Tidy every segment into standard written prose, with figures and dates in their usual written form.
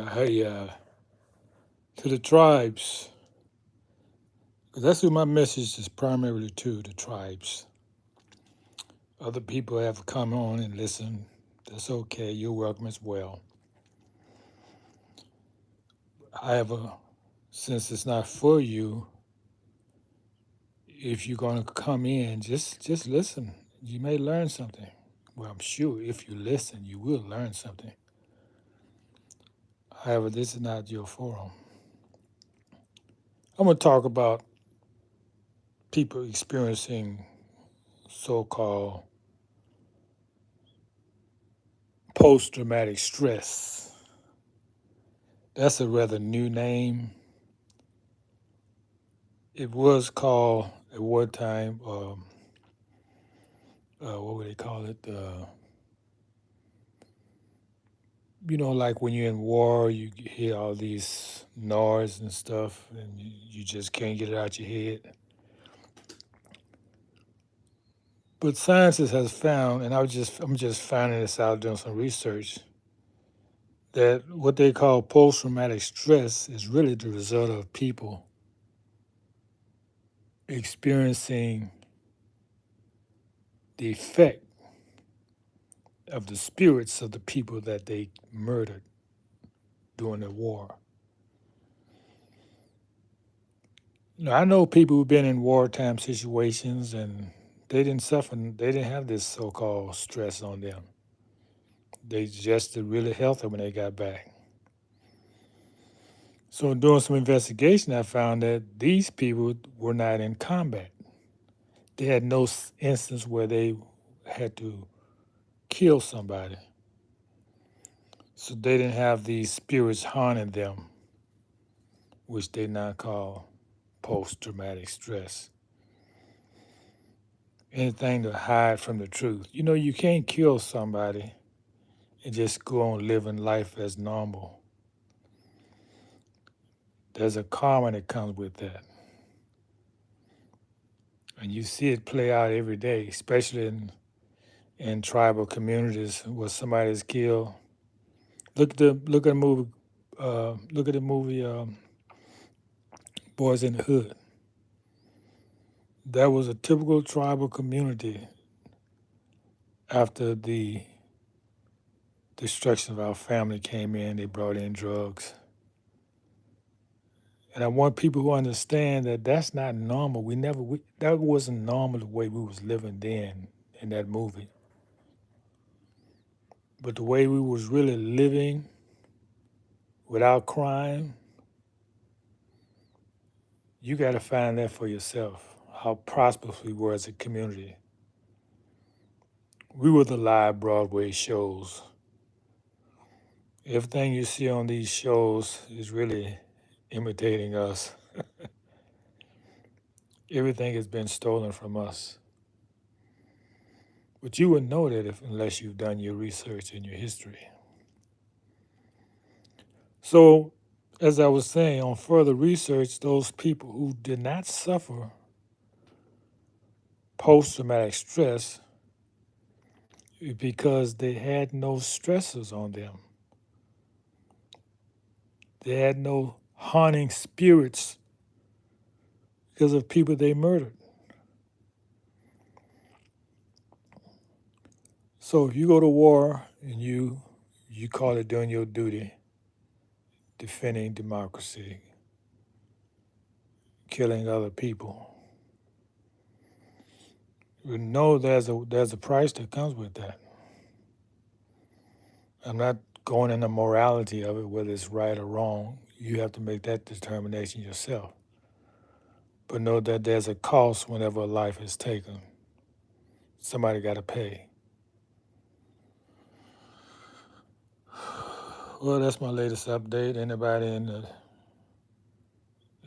Hey, to the tribes, 'cause that's who my message is primarily to, the tribes. Other people have come on and listen. That's okay. You're welcome as well. However, since it's not for you, if you're going to come in, just listen. You may learn something. Well, I'm sure if you listen, you will learn something. However, this is not your forum. I'm going to talk about people experiencing so-called post-traumatic stress. That's a rather new name. It was called at one time, what would they call it? Like when you're in war, you hear all these noise and stuff, and you just can't get it out your head. But scientists has found, and I'm just finding this out doing some research, that what they call post-traumatic stress is really the result of people experiencing the effect of the spirits of the people that they murdered during the war. I know people who've been in wartime situations and they didn't suffer, they didn't have this so called stress on them. They just really healthy when they got back. So, in doing some investigation, I found that these people were not in combat. They had no instance where they had to kill somebody. So, they didn't have these spirits haunting them, which they now call post traumatic stress. Anything to hide from the truth. You can't kill somebody and just go on living life as normal. There's a karma that comes with that. And you see it play out every day, especially in tribal communities where somebody is killed. Look at the movie. Look at the movie Boys in the Hood. That was a typical tribal community after the destruction of our family came in. They brought in drugs. And I want people who understand that that's not normal. That wasn't normal the way we was living then in that movie. But the way we was really living without crime, you got to find that for yourself. How prosperous we were as a community. We were the live Broadway shows. Everything you see on these shows is really imitating us. Everything has been stolen from us. But you wouldn't know that unless you've done your research and your history. So, as I was saying, on further research, those people who did not suffer post traumatic stress because they had no stressors on them. They had no haunting spirits because of people they murdered. So if you go to war and you call it doing your duty, defending democracy, killing other people, you know there's a price that comes with that. I'm not going into morality of it, whether it's right or wrong. You have to make that determination yourself. But know that there's a cost whenever a life is taken. Somebody got to pay. Well, that's my latest update. Anybody in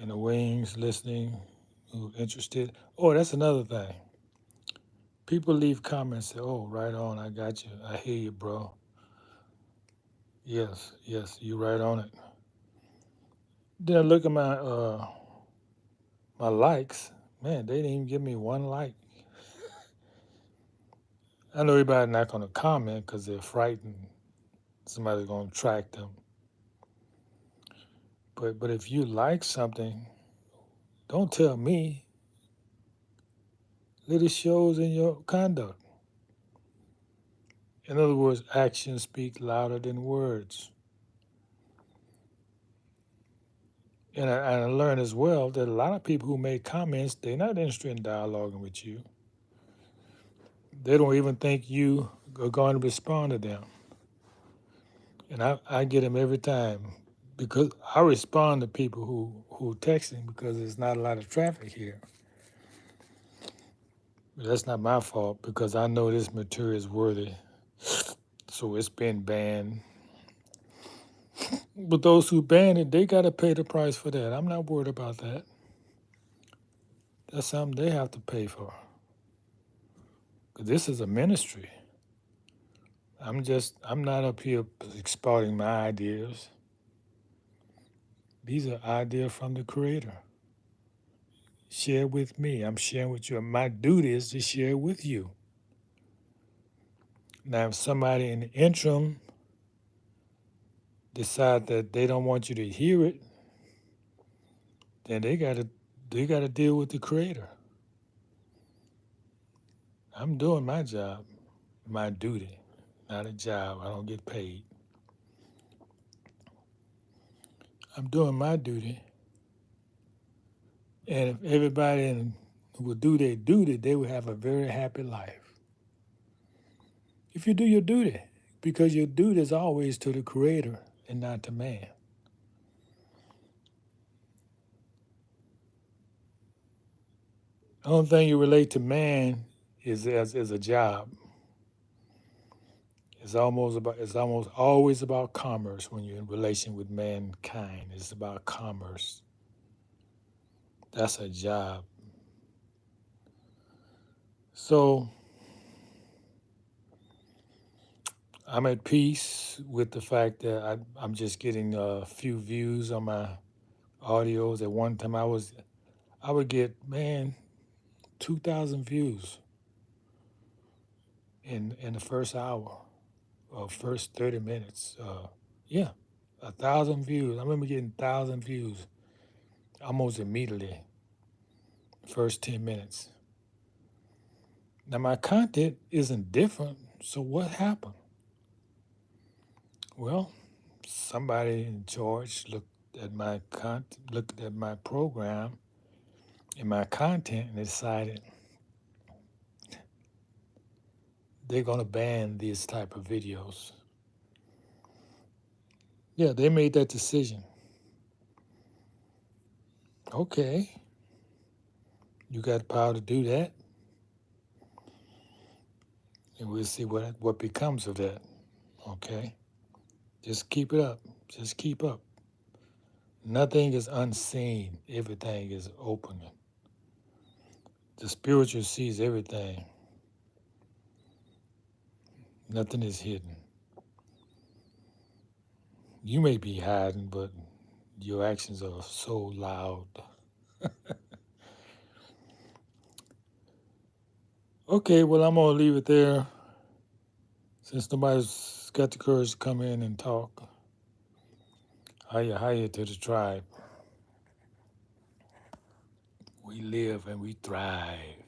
the wings listening who interested? Oh, that's another thing. People leave comments say, "Oh, right on, I got you. I hear you, bro. Yes, you right on it." Then I look at my likes. Man, they didn't even give me one like. I know everybody's not gonna comment because they're frightened somebody's gonna track them. But if you like something, don't tell me. Let it shows in your conduct. In other words, actions speak louder than words. And I learned as well that a lot of people who make comments, they're not interested in dialoguing with you. They don't even think you are going to respond to them. And I get them every time because I respond to people who texting because there's not a lot of traffic here. But that's not my fault because I know this material is worthy. So it's been banned. But those who ban it, they got to pay the price for that. I'm not worried about that. That's something they have to pay for. Because this is a ministry. I'm not up here exporting my ideas. These are ideas from the Creator. Share with me. I'm sharing with you. My duty is to share with you. Now, if somebody in the interim decide that they don't want you to hear it, then they gotta deal with the Creator. I'm doing my job, my duty, not a job. I don't get paid. I'm doing my duty. And if everybody would do their duty, they would have a very happy life. If you do your duty, because your duty is always to the Creator and not to man. The only thing you relate to man is as a job. It's almost always about commerce when you're in relation with mankind. It's about commerce. That's a job. So I'm at peace with the fact that I'm just getting a few views on my audios. At one time I would get 2,000 views in the first hour or first 30 minutes. Yeah, 1,000 views. I remember getting 1,000 views almost immediately, first 10 minutes. Now my content isn't different, so what happened? Well, somebody in charge looked at my program and my content and decided they're gonna ban these type of videos. Yeah, they made that decision. Okay, you got the power to do that, and we'll see what becomes of that. Okay, just keep it up. Just keep up. Nothing is unseen. Everything is open. The spiritual sees everything. Nothing is hidden. You may be hiding, but your actions are so loud. Okay, well, I'm going to leave it there since nobody's got the courage to come in and talk. Hiya to the tribe. We live and we thrive.